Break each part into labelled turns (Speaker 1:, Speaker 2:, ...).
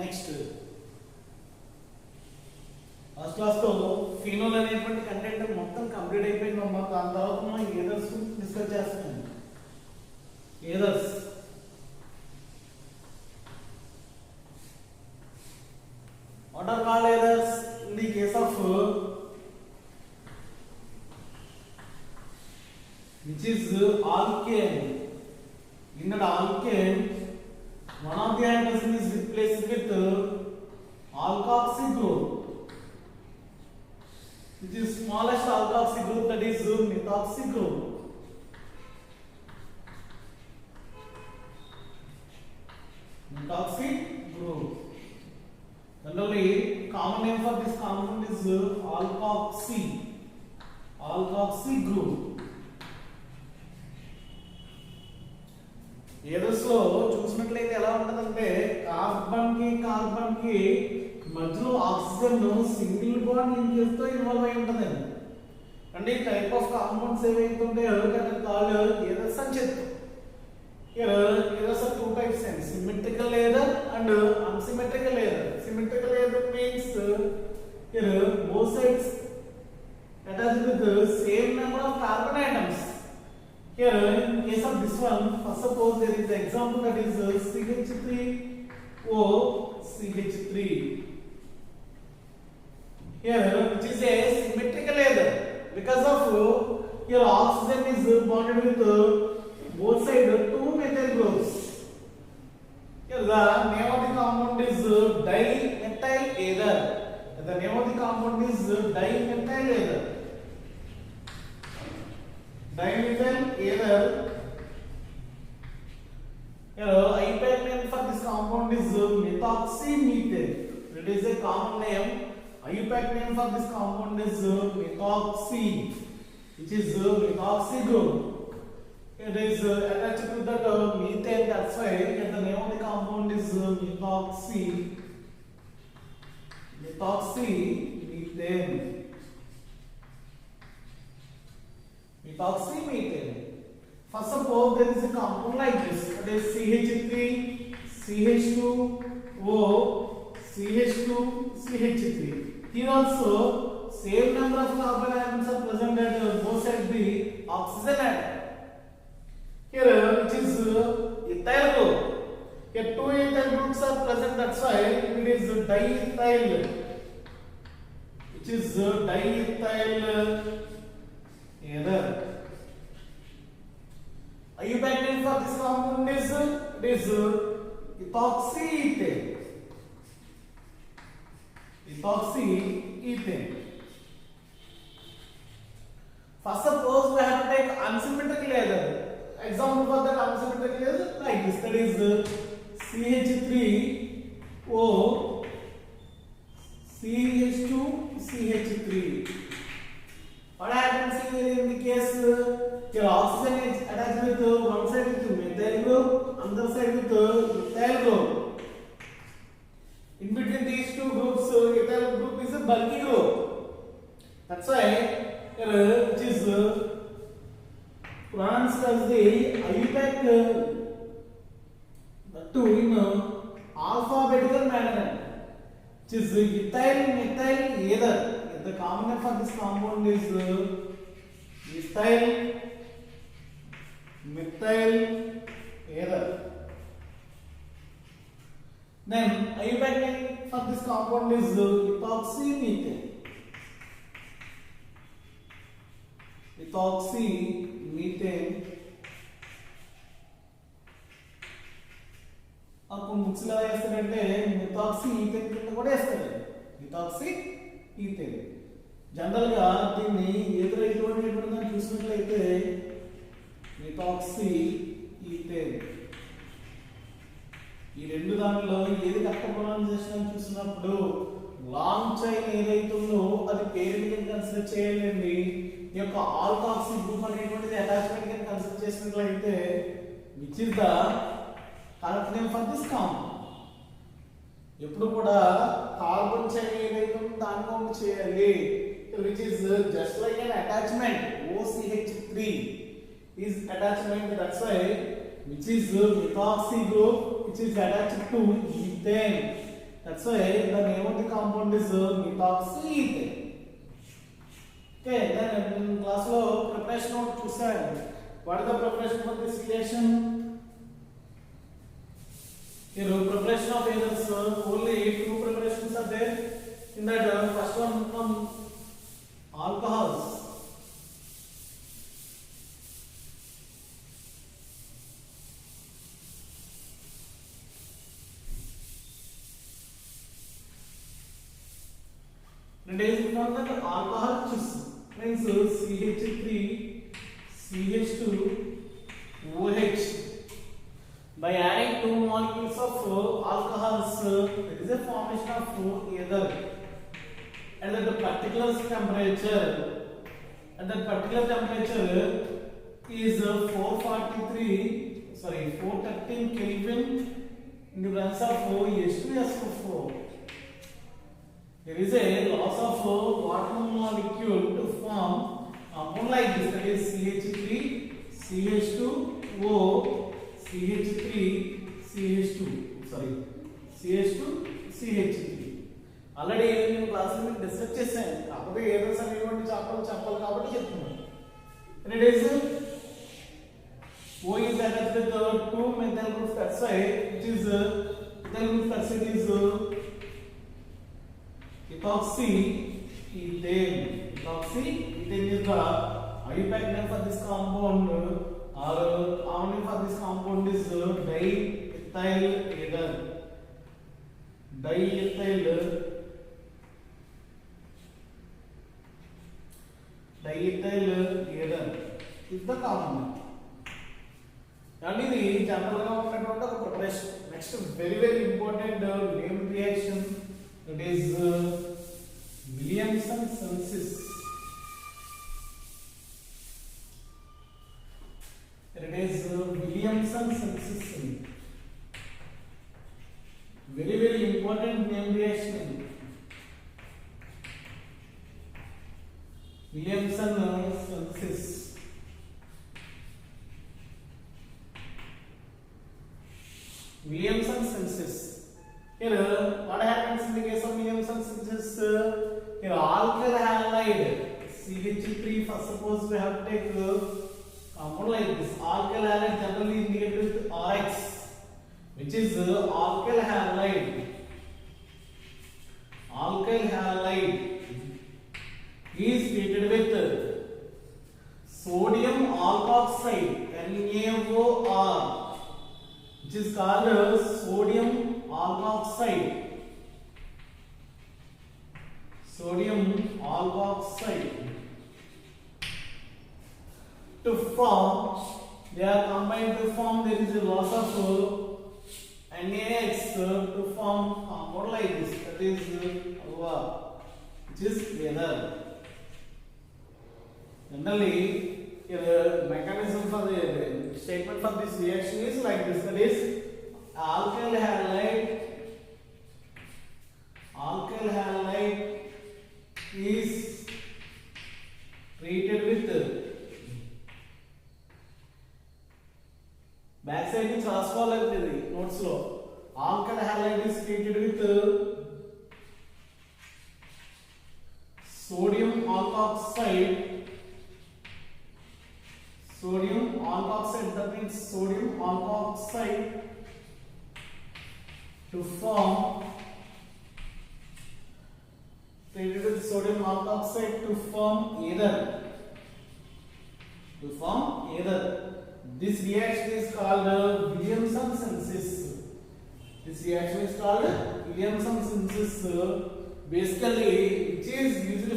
Speaker 1: Next first class లో phenol అనేటువంటి content మొత్తం కంప్లీట్ అయిపోయిందమ్మా. దాని తర్వాత మనం ఏదర్స్ డిస్కస్ చేస్తున్నాం. ఏదర్స్ what are called ethers in the case of which is alkane. In an alkane, one of the hydrogen is replaced with alkoxy group, which is smallest alkoxy group, that is methoxy group. Methoxy group. Generally, common name for this compound is alkoxy. Alkoxy group. ఏదర్స్ లో చూసినట్లయితే ఎలా ఉంటదంటే carbon కి మధ్యలో oxygen single bond linkage తో involve అయి ఉంటదండి. అంటే ఈ టైప్ ఆఫ్ కాంపౌండ్స్ ఏవైతే ఉంటాయో కాల్డ్ ఏదర్స్ అని చెప్తాం. Ethers are two types, symmetrical ether and unsymmetrical ether. Symmetrical ether means both sides attached with the same number of carbon atoms. Here, in case of this one, first suppose there is an example, that is CH3O CH3. Here, which is a symmetrical ether, because of here oxygen is bonded with both sides two methyl groups. Here the name of the compound is dimethyl ether. The name of the compound is dimethyl ether. Dimethyl ether. Here IUPAC name for this compound is methoxymethane. It is a common name. IUPAC name for this compound is methoxy, which is methoxy group. It is attached to that methane, that's why the name of the compound is methoxymethane. Methoxymethane. First suppose there is a compound like this, that is CH3 CH2O CH2 CH3. Here also same number of carbon atoms are present at both sides the oxygen atom. Here, which is ethyl group. Here, two ethyl groups are present. That's why it is diethyl, which is diethyl ether. IUPAC name for this compound is ethoxyethane. Ethoxyethane. First, suppose we have to take unsymmetrical ether. Example for that unsymmetrical is like this, that is CH3O CH2 CH3. What happens in the case your oxygen is attached with one side with methyl group, another side with ethyl group. In between these two groups, ethyl group is a bulky group. That's why which is pronounced as the IUPAC to in alphabetical manner, which is ethyl methyl ether. The common name for this compound is ethyl methyl ether. Then IUPAC name for this compound is ethoxymethane. Ethoxymethane. అప్పుడు books ఎలా వేస్తారంటే methoxy ethane కింద కూడా వేస్తారు. Methoxy ethane general గా దీన్ని ఎదురైనటువంటి చూసినట్లయితే methoxy ethane. ఈ రెండు దాంట్లో ఏది కరెక్ట్ ప్రొనౌన్సియేషన్ చూసినప్పుడు లాంగ్ చైన్ ఏదైతే ఉందో అది పేరు మీద కన్సిడర్ చేయాలండి. ఈ యొక్క ఆల్కాక్సీ గ్రూప్ అనేటువంటిది అటాచ్మెంట్ కింద కన్సిడర్ చేసినట్లయితే which is the correct name for this compound. ఎప్పుడు కూడా కార్బన్ చైన్ ఏదైతే ఉందో దాన్ని కౌంట్ చేయాలి. which is just like an attachment. OCH3 is attachment, that's why which is methoxy group which is attached to ethane. That's why the name of the compound is methoxyethane. Okay, then in class lo preparation note chusam. What is the preparation for this reaction? Here preparation of azoles, only two preparations are there. In that first one from alcohols. And is from the alcohol choose means CH3 CH2 OH. By adding two molecules of alcohols, there is a formation of ether. And at the particular temperature, is 413 Kelvin in the presence of H2SO4. There is a loss of water molecule to form compound like this, that is CH3 CH2O CH3 CH2 CH3. Already నేను class లో discuss చేశాను, కాకపోతే ఏదో సమయం చెప్పాలి కాబట్టి చెప్తున్నాను. And it is O is attached with two methyl groups, that's why which is methyl group, that's it is ethoxyethane. Ethoxyethane is the IUPAC name for this compound, or our name for this compound is diethyl ether. Diethyl ether is the compound. And ఇది general గా ఉన్నటువంటి ఒక preparation. Next very important name reaction, that is Williamson synthesis. It is Williamson synthesis. Very important name reaction. Williamson synthesis. Williamson synthesis. Here, what happens in the case of Williamson synthesis? Here, alkyl halide CH3. First, suppose we have to take compound like this. Alkyl halide generally indicated with RX, which is alkyl halide. Alkyl halide is treated with sodium alkoxide NaOR, which is called sodium alkoxide. To form, they are combined to form, there is a loss of NaX to form compound like this, that is which is ether. Generally, the mechanism for the statement for this reaction is like this, that is alkyl halide is treated with backside నుంచి రాసుకోవాలంటే notes లో alkyl halide is treated with sodium alkoxide, that means sodium alkoxide to form, treated with sodium alkoxide to form ether. This reaction is called Williamson synthesis. Basically, which is used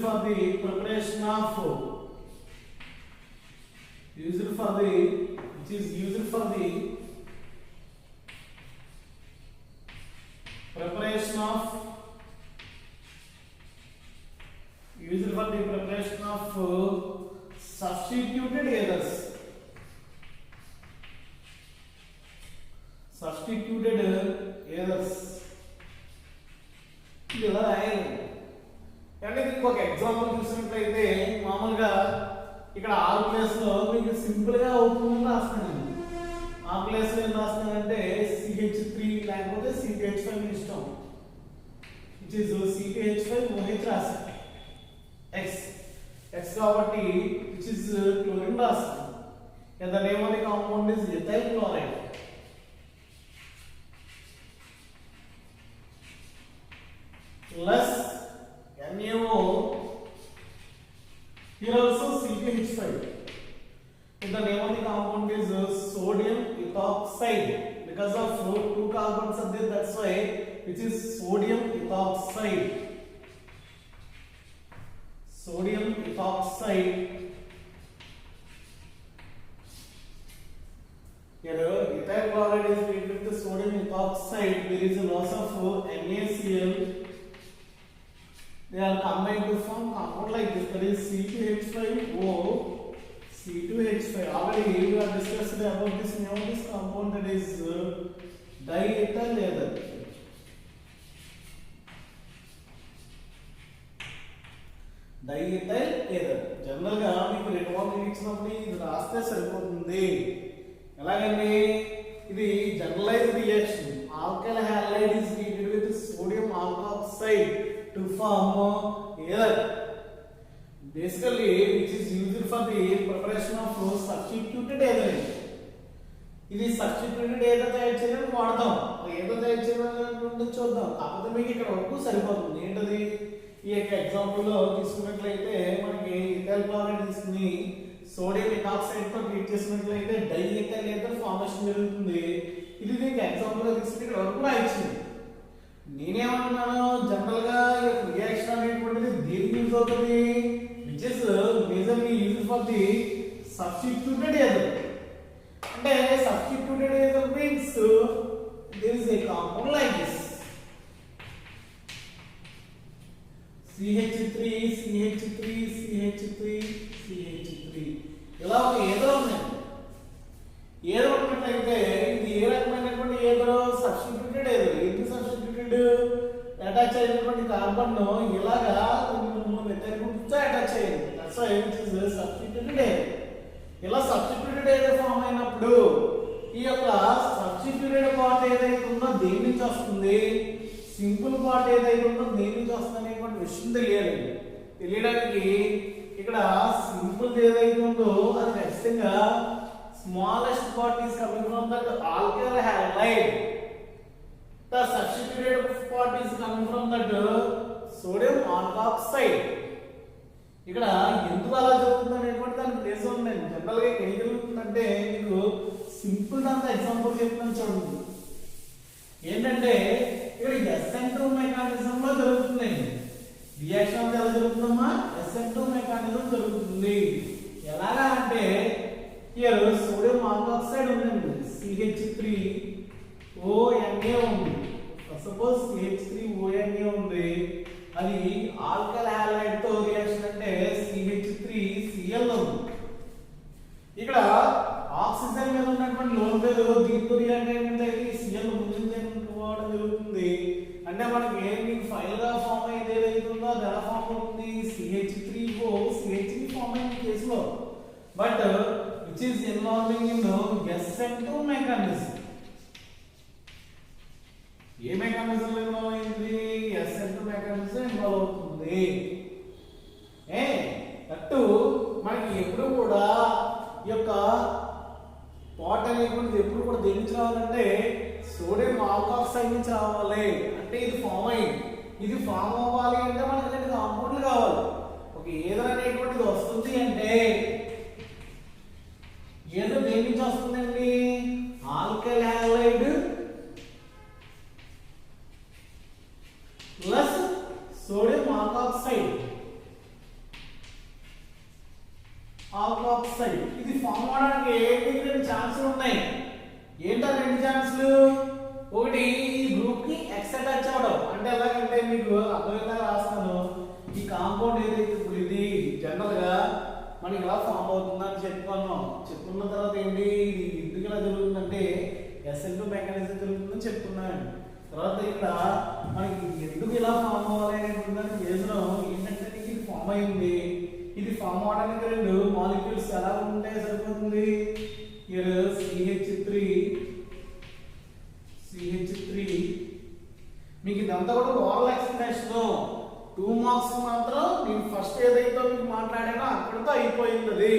Speaker 1: for the preparation of substituted ethers. ఇలా రాయాలి. అంటే మీకు ఒక example చూసినట్లయితే మామూలుగా ఇక్కడ ఆరు place లో మీకు సింపుల్ గా అవుతుంది రాస్తాను. ప్లేస్ లో ఏం రాస్తున్నానంటే CH3 లేకపోతే CH5 ఇష్టం, which is CH5OH రాస్తాను. X కాబట్టి which is chlorine రాస్తాను. and the name of the compound is ethyl chloride. Plus NaO, here also CH5. And the name of the compound is sodium ethoxide. Because of two carbons are there, that's why which is sodium ethoxide. Sodium ethoxide. Here ethyl chloride is treated with the sodium ethoxide. There is a loss of NaCl. They are combined to form compound like this. That is C2H5O, C2H5. Already we have discussed about this name of this compound, that is diethyl ether. Diethyl ether. General గా మీకు రెండు మార్కులు ఇచ్చినప్పుడు ఇది రాస్తే సరిపోతుంది. ఎలాగండి, ఇది generalised reaction. Alkyl halide is treated with sodium alkoxide to form ether, basically which is used for the preparation of substituted ether. ఇది సబ్స్టిట్యూటెడ్ ఏదో తయారు చేయడానికి వాడతాం. ఏదో తయారు చేయాలంటే చూద్దాం. కాకపోతే మీకు ఇక్కడ వరకు సరిపోతుంది. ఏంటది, ఈ యొక్క ఎగ్జాంపుల్ లో తీసుకున్నట్లయితే మనకి ఇథైల్ క్లోరైడ్ తీసుకుని సోడియం ఎటాక్సైడ్ తో ట్రీట్ చేసినట్లయితే డైఎథైల్ ఏథర్ ఫార్మేషన్ జరుగుతుంది. ఇది దీనికి ఎగ్జాంపుల్ గా తీసుకుని ఇక్కడ వరకు రాయించింది. నేనేమంటున్నాను, జనరల్ గా ఈ యొక్క రియాక్షన్ అనేటువంటిది దేనికి యూజ్ అవుతుంది, which is majorly used for the substituted ether. అంటే substituted ether means there is a compound like this CH3 CH3 CH3 CH3 ఇలా ఒక ఏదో ఉన్నాయి. ఏదో ఉన్నట్లయితే ఇది ఏ రకమైనటువంటి ఏదో సబ్స్టిట్యూటెడ్ ఏదో. ఇది సబ్స్టిట్యూటెడ్ అటాచ్ అయినటువంటి కార్బన్ ఇలాగా మెథడ్ గ్రూప్స్ తో అటాచ్ అయ్యింది. That's why it is substituted ఏదో. ఇలా సబ్స్టిట్యూటెడ్ ఏదో ఫామ్ అయినప్పుడు ఈ యొక్క సబ్స్టిట్యూటెడ్ పార్ట్ ఏదైతే ఉందో దేని నుంచి వస్తుంది, సింపుల్ పార్ట్ ఏదైతే ఉందో దేని నుంచి వస్తుంది అనేటువంటి విషయం తెలియాలి. తెలియడానికి ఇక్కడ సింపుల్ ఏదైతే ఉందో అది ఖచ్చితంగా smallest part is coming from that alkyl halide. The substituted part is coming from that sodium alkoxide. ఇక్కడ ఎందుకు అలా జరుగుతుంది అనేటువంటి దానికి రీజన్ ఉంది. జనరల్ గా ఏం జరుగుతుందంటే మీకు సింపుల్ దాంతో ఎగ్జాంపుల్ చెప్తాను చూడండి. ఏంటంటే ఇక్కడ SN2 మెకానిజం లో జరుగుతుంది. రియాక్షన్ ఎలా జరుగుతుందమ్మా, SN2 మెకానిజం జరుగుతుంది. ఎలాగా అంటే here sodium alkoxide ఉందండి, CH3ONA ఉంది. సపోజ్ CH3ONA ఉంది, అది ఆల్కైల్ హాలైడ్ తో రియాక్షన్ అంటే CH3Cl ఉంది. ఇక్కడ ఆక్సిజన్ మీద ఉన్నటువంటి లోన్ పేరు దీంతో రియాక్ట్ అయినట్లయితే Cl ముందుకోవడం జరుగుతుంది. అంటే మనకి ఏంటి ఫైనల్ గా ఫామ్ అయ్యేది ఏదైతే ఉందో అది ఎలా ఫామ్ అవుతుంది, CH3O CH3 ఫామ్ అయిన కేసులో, but which is involving in SN2 mechanism. A mechanism involve అయింది, SN2 మెకానిజం ఇన్వాల్వ్ అవుతుంది. అట్టు మనకి ఎప్పుడు కూడా ఈ యొక్క పాట్ అనేటువంటిది ఎప్పుడు కూడా దేని నుంచి రావాలంటే సోడియం ఆల్కాక్సైడ్ నుంచి రావాలి. అంటే ఇది ఫామ్ అయింది. ఇది ఫామ్ అవ్వాలి అంటే మనకి రెండు కాంపౌండ్లు కావాలి. ఒక ఏదో అనేటువంటిది వస్తుంది అంటే ఏదో దేని నుంచి వస్తుందండి, alkyl halide plus sodium alkoxide. ఇది ఫామ్ అవడానికి రెండు ఛాన్సులు ఉన్నాయి. ఏంటో రెండు ఛాన్సులు, ఒకటి ఈ గ్రూప్ కి ఎక్స్ అటాచ్ అవడం. అంటే ఎలాగంటే మీకు అర్థమైనా రాస్తాను. ఈ కాంపౌండ్ ఏదైతే ఇది జనరల్ గా మనకి ఎలా ఫామ్ అవుతుందని చెప్పుకున్నాం. చెప్పుకున్న తర్వాత ఏంటి, ఇది ఎందుకు ఎలా జరుగుతుందంటే SN2 మెకానిజం జరుగుతుందని చెప్తున్నాను. తర్వాత ఇక్కడ మనకి ఎందుకు ఇలా ఫామ్ అవ్వాలి అనేటువంటి కేసులో ఏంటంటే ఇది ఫామ్ అయింది. ఇది ఫామ్ అవడానికి రెండు మాలిక్యూల్స్ ఎలా ఉంటే సరిపోతుంది, CH3 మీకు ఇదంతా కూడా ఓవరాల్ ఎక్స్ప్లెనేషన్. 2 మార్క్స్ మాత్రం నేను ఫస్ట్ ఏదైతే మీకు మాట్లాడానో అక్కడితో అయిపోయింది. అది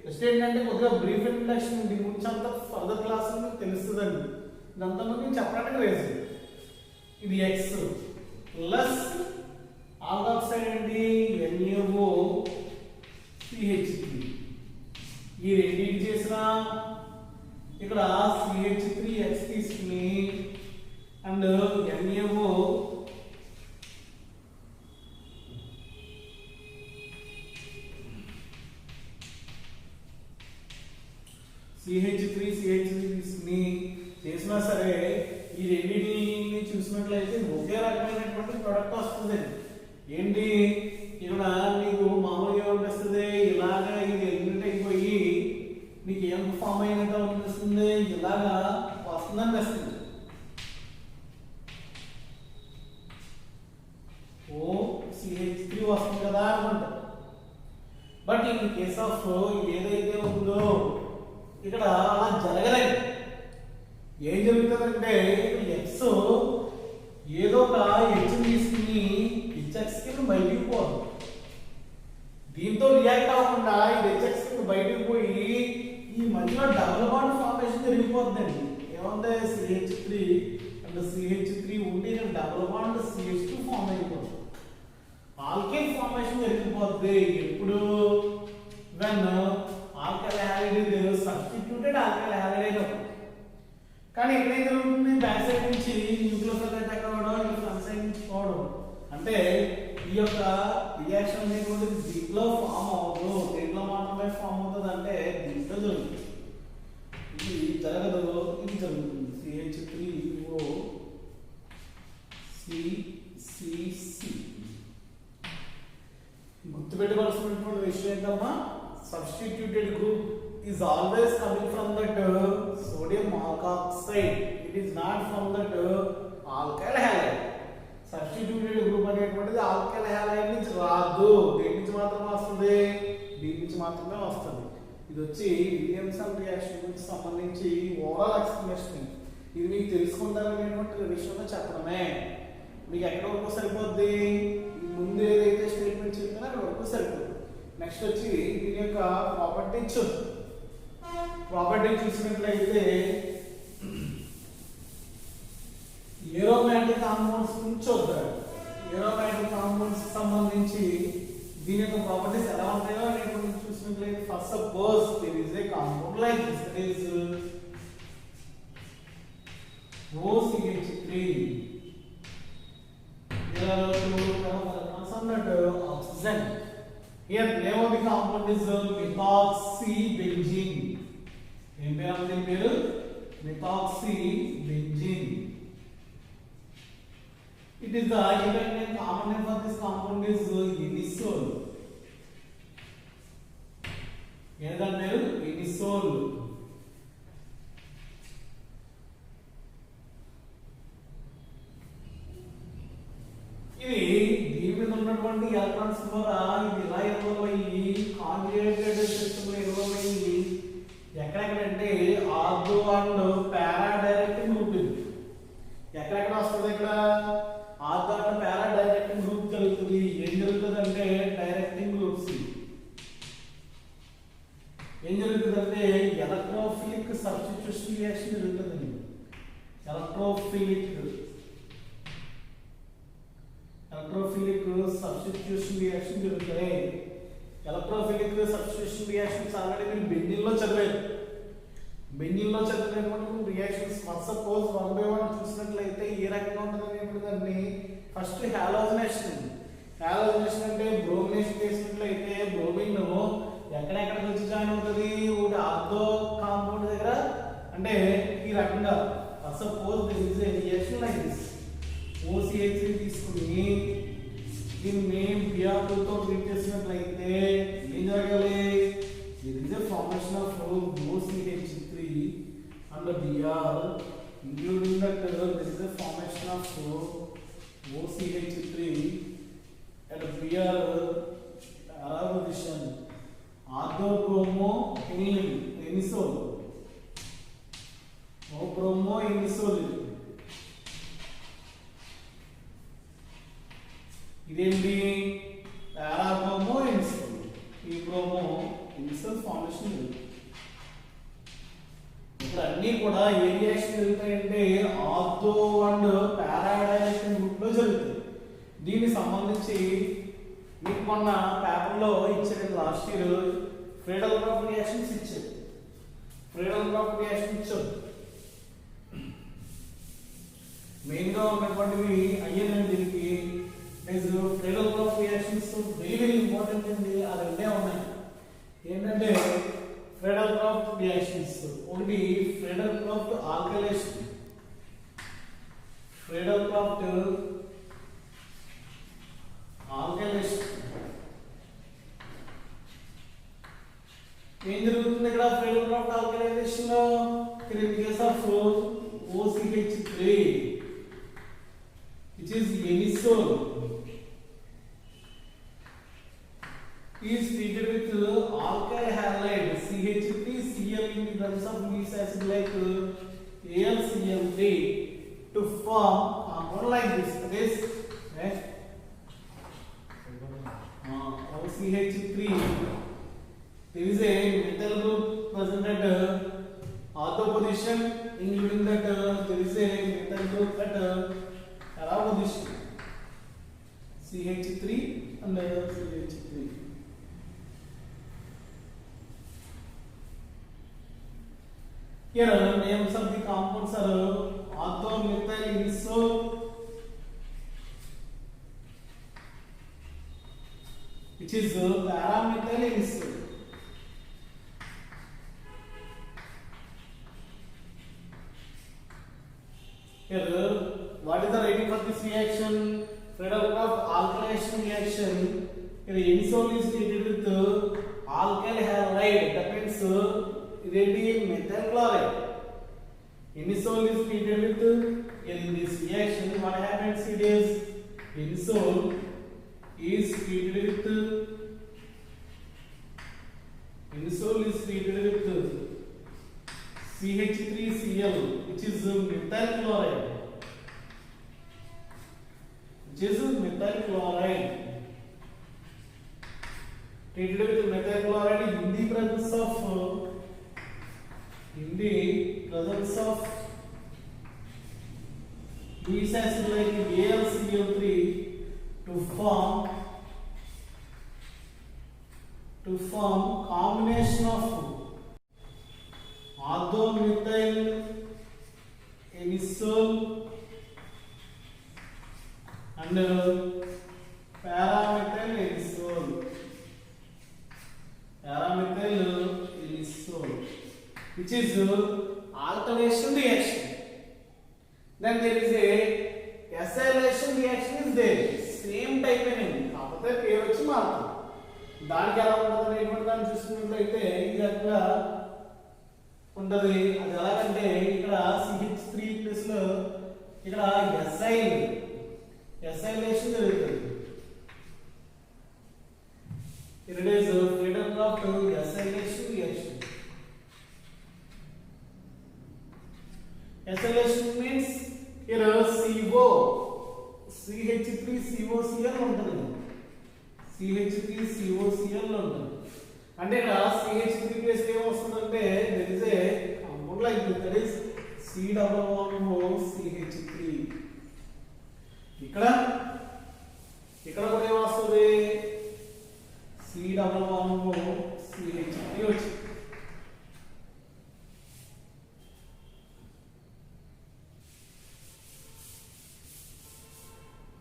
Speaker 1: జస్ట్ ఏంటంటే కొద్దిగా బ్రీఫ్ ఇంట్రడక్షన్, దీని గురించి అంతా ఫర్దర్ క్లాస్ మీకు తెలుస్తుందండి. ఇదంతా నేను చెప్పడానికి రీజన్ ఇది ఎక్స్ ప్లస్ ఆల్కాక్సైడ్ అండి NaO CH3. ఈ రెండింటి చేసిన ఇక్కడ CH3X తీసుకుని అండ్ NaO CH3 తీసుకుని చేసినా సరే ఈ రెండింటిని చూసినట్లయితే ఒకే రకమైనటువంటి ప్రొడక్ట్ వస్తుంది. ఏంటి ఇక్కడ నీకు మామూలుగా అనిపిస్తుంది, ఇలాగా ఇది ఎలిమినేట్ అయిపోయి నీకు ఏం ఫామ్ అయినట్టు అనిపిస్తుంది, ఇలాగా వస్తుంది అనిపిస్తుంది. CH3 వస్తుంది కదా అనుకుంటా. బట్ ఇన్ కేస్ ఆఫ్ ఏదైతే ఉందో ఇక్కడ అలా జరగలేదు. ఏం జరుగుతుందంటే ఎక్స్ ఏదో ఒక హెచ్ తీసుకుని హెచ్ఎక్స్ కింద బయటికి పోదు. దీంతో రియాక్ట్ అవ్వకుండా ఇది హెచ్ఎక్స్ కింద బయటికి పోయి ఈ మధ్యలో డబుల్ బాండ్ ఫార్మేషన్ జరిగిపోతుందండి. ఏముంది CH3 అండ్ CH3 ఉండి డబుల్ బాండ్ CH2 ఫామ్ అయిపోతుంది. ఆల్కేన్ ఫార్మేషన్ జరిగిపోతుంది. ఎప్పుడు when alkyl halide substituted alkyl halide అయినప్పుడు. కానీ ఎక్కడైతే జరుగుతుంది బ్యాక్ సైడ్ నుంచి న్యూక్లియోఫిలిక్ అటాక్ అవ్వడం, ఇంకా ఫ్రంట్ సైడ్ నుంచి పోవడం. అంటే ఈ యొక్క రియాక్షన్ అనేటువంటి దీంట్లో ఫామ్ అవ్వదు. దీంట్లో మాత్రమే ఫామ్ అవుతుంది. అంటే దీంట్లో జరుగుతుంది. ఇది జరగదు, ఇది జరుగుతుంది. CH3O CCC. గుర్తుపెట్టుకోవాల్సినటువంటి విషయం ఏంటమ్మా, substituted group is always coming from that sodium alkoxide. It is not from that alkyl halide. Substituted group అనేటువంటిది alkyl halide నుంచి రాదు. దేని నుంచి మాత్రమే వస్తుంది, దీని నుంచి మాత్రమే వస్తుంది. ఇది వచ్చి విలియమ్సన్ రియాక్షన్ గురించి సంబంధించి ఓవరాల్ ఎక్స్ప్లెనేషన్. ఇది మీకు తెలుసుకుంటారనేటువంటి విషయంలో చెప్పడమే. మీకు ఎక్కడ వరకు సరిపోద్ది, ముందు ఏదైతే స్టేట్మెంట్ చెప్తానో అక్కడ వరకు సరిపోద్ది. నెక్స్ట్ వచ్చి దీని యొక్క ప్రాపర్టీ చూసినట్లయితే ఏరోమాటిక్ కాంపౌండ్స్ నుంచి వద్దాడు. ఏరోమాటిక్ కాంపౌండ్స్ సంబంధించి దీని యొక్క ప్రాపర్టీస్ ఎలా ఉంటాయో అనేటువంటి చూసినట్లయితే first suppose there is a compound like this, that is OCH3. There are two electrons on that oxygen. Here name of the compound is methoxybenzene. Em peru methoxybenzene. It is the independent common name for this compound is inisol. Edan peru inisol. ఇది దీని మీద ఉన్నటువంటి electrons ద్వారా ఇది ఇలా involve అయ్యి conjugated system లో involve అయ్యి ఎక్కడెక్కడంటే ortho and para directing group. ఇది ఎక్కడెక్కడ వస్తుంది, ఇక్కడ ortho and para directing group జరుగుతుంది. ఏం జరుగుతుంది అంటే డైరెక్టింగ్ గ్రూప్స్ ఏం జరుగుతుందంటే ఎలక్ట్రోఫిలిక్ సబ్స్టిట్యూషన్ రియాక్షన్ జరుగుతుందండి. ఎలక్ట్రోఫిలిక్ సబ్స్టిట్యూషన్ రియాక్షన్ జరుగుతాయి. ఎలక్ట్రోఫిలిక్ సబ్స్టిట్యూషన్ రియాక్షన్స్ ఆల్రెడీ మీరు బెంజీన్ లో చదివారు. బెంజీన్ లో చదివినటువంటి రియాక్షన్స్ సపోజ్ 1 by 1 చూసినట్లయితే ఏ రకంగా ఉంటుంది అనేటువంటిదాన్ని ఫస్ట్ హాలోజనేషన్. హాలోజనేషన్ అంటే బ్రోమినేషన్ చేసినట్లయితే బ్రోమిన్ ఎక్కడెక్కడికి వచ్చి జాయిన్ అవుతుంది, ఒకటి ఆర్థో కాంపౌండ్ దగ్గర. అంటే ఈ రకంగా suppose this is a reaction like this. OCH3 తీసుకుని దీన్ని Br2 తో ట్రీట్ చేసినట్లయితే ఏం జరగాలి, ఇది is a formation of OCH3 and Br, including that this is a formation of OCH3 and Br around position orthobromo inisol. O bromo inisol no initial formation. ఇప్పుడు అన్నీ కూడా ఏ రియాక్షన్ జరుగుతాయంటే ఆర్థో అండ్ పారాడైనైజింగ్ గ్రూప్ లో జరుగుతాయి. దీనికి సంబంధించి మీకు మొన్న పేపర్లో ఇచ్చారు, last year Friedel Crafts reactions ఇచ్చారు. ఫ్రీడల్ క్రాఫ్ట్ రియాక్షన్ ఇచ్చారు. మెయిన్ గా ఉన్నటువంటివి అయ్యేనండి. దీనికి Friedel Crafts reactions very very important అండి. ఆ రెండే ఉన్నాయి. ఏంటంటే ఫ్రీడల్ క్రాఫ్ట్ రియాక్షన్స్, ఒకటి Friedel Crafts alkylation. Friedel Crafts alkylation ఏం జరుగుతుంది ఇక్కడ? ఫ్రీడల్ క్రాఫ్ట్ ఆల్కలైజేషన్ లో in case of OCH3 which is anisole is treated with alkyl halide CH3Cl in the presence of leach acid like AlCl3 to form compound like this. Right? OCH3, there is a methyl group present at ortho position, including that there is a methyl group at para position, CH3 and CH3. Here names of the compounds are orthomethyl inosole, which is paramethyl inosole. Here, what is the rating for this reaction? Friedel Crafts alkylation reaction. Here, inosole is treated with alkyl halide. That means ready methyl chloride. Inosole is treated with, in this reaction, what happens? It is inosole is treated with CH3Cl, which is methyl chloride. Treated with methyl chloride in the presence of leach acid like AlCl3 to form combination of orthomethyl inosole and paramethyl inosole. Which is alkylation reaction. Then there is a acylation reaction is there. Same type అనేది కాకపోతే పేరు వచ్చి మారుతుంది. దానికి ఎలా ఉంటుందని ఏంటంటే దాన్ని చూసుకున్నట్లయితే ఇది అట్లా ఉంటుంది. అది ఎలాగంటే ఇక్కడ CH3 ప్లస్ లో ఇక్కడ ఎసైలేషన్ జరుగుతుంది. It is Friedel Crafts acylation reaction. Acylation means here CO CH3COCl ఉంటుంది. CH3COCl ఉంటుంది. అంటే ఇక్కడ CH3 ప్లస్ ఏం వస్తుందంటే there is a compound like this, that is C11CH3. ఇక్కడ కూడా ఏం వస్తుంది? C11CH3 వచ్చి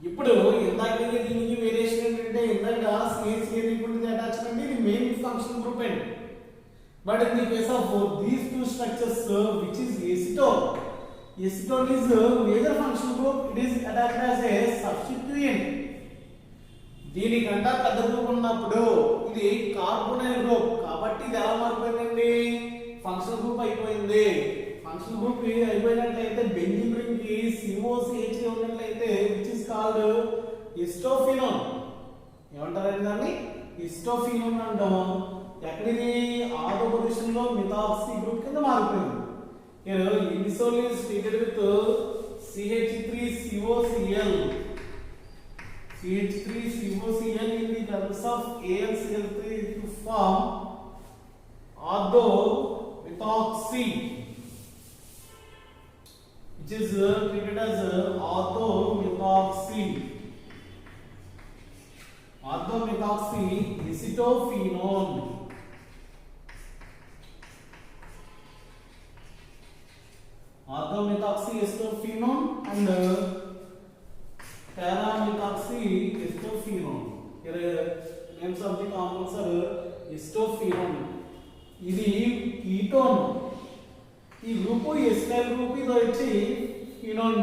Speaker 1: ఇప్పుడు ఇందాక దీనికి వేరియేషన్ ఏంటంటే ఇందాక CH3 అటాచ్మెంట్ ఇది మెయిన్ ఫంక్షన్ గ్రూప్ అండి. But in the case of these two structures which is acetone is major function group. It is attached as a substituent. దీనికంటే పెద్ద గ్రూప్ ఉన్నప్పుడు ఇది కార్బోనైల్ గ్రూప్ కాబట్టి ఇది ఎలా మారిపోయిందండి? ఫంక్షనల్ గ్రూప్ అయిపోయింది. ఫంక్షనల్ గ్రూప్ అయిపోయినట్లయితే బెంజీన్ రింగ్ కి COCH ఉన్నట్లయితే which is called హిస్టోఫినోన్. ఏమంటారండి దాన్ని? హిస్టోఫినోన్ అంటాం. ఎక్కడిది? ఆటో పొజిషన్ లో మిథాక్సీ గ్రూప్ కింద మారిపోయింది. Here inosole is treated with CH3COCl. CH3COCl in the presence of AlCl3 to form orthomethoxy, which is treated as orthomethoxy. Orthomethoxy acetophenone. Orthomethoxy acetophenone and paramethoxy acetophenone. Here names of the compounds are acetophenone. ఇది ketone. ఈ group acetyl group ఇది వచ్చి phenol.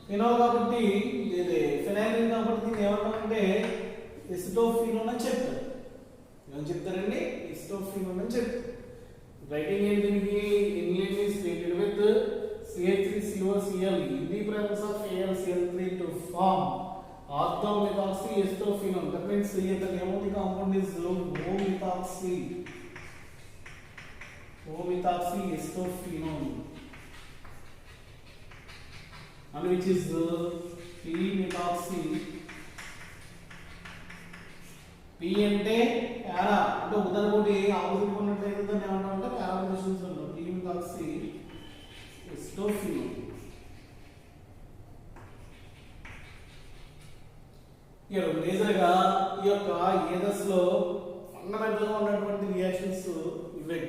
Speaker 1: Phenol కాబట్టి ఇది phenyl కాబట్టి దీన్ని ఏమంటామంటే acetophenone అని చెప్తారు. ఏమని చెప్తారండి? ఎసిటోఫినోన్ అని చెప్తారు. రైటింగ్ ఏంటి దీనికి? English is treated with CH3COCl in the presence of AlCl3 to form orthomethoxy acetophenone. That means the name of the compound is O-methoxy. O-methoxy acetophenone, and which is P-methoxy. P అంటే para అంటే ఉదాహరణకి opposite ఉన్నట్లయితే దాన్ని ఏమంటామంటే para positions ఉంటాం. P-methoxy acetophenone. ఇక్కడ మేజర్గా ఈ యొక్క ఏదస్లో ఫండమెంటల్ గా ఉన్నటువంటి రియాక్షన్స్ ఇవే.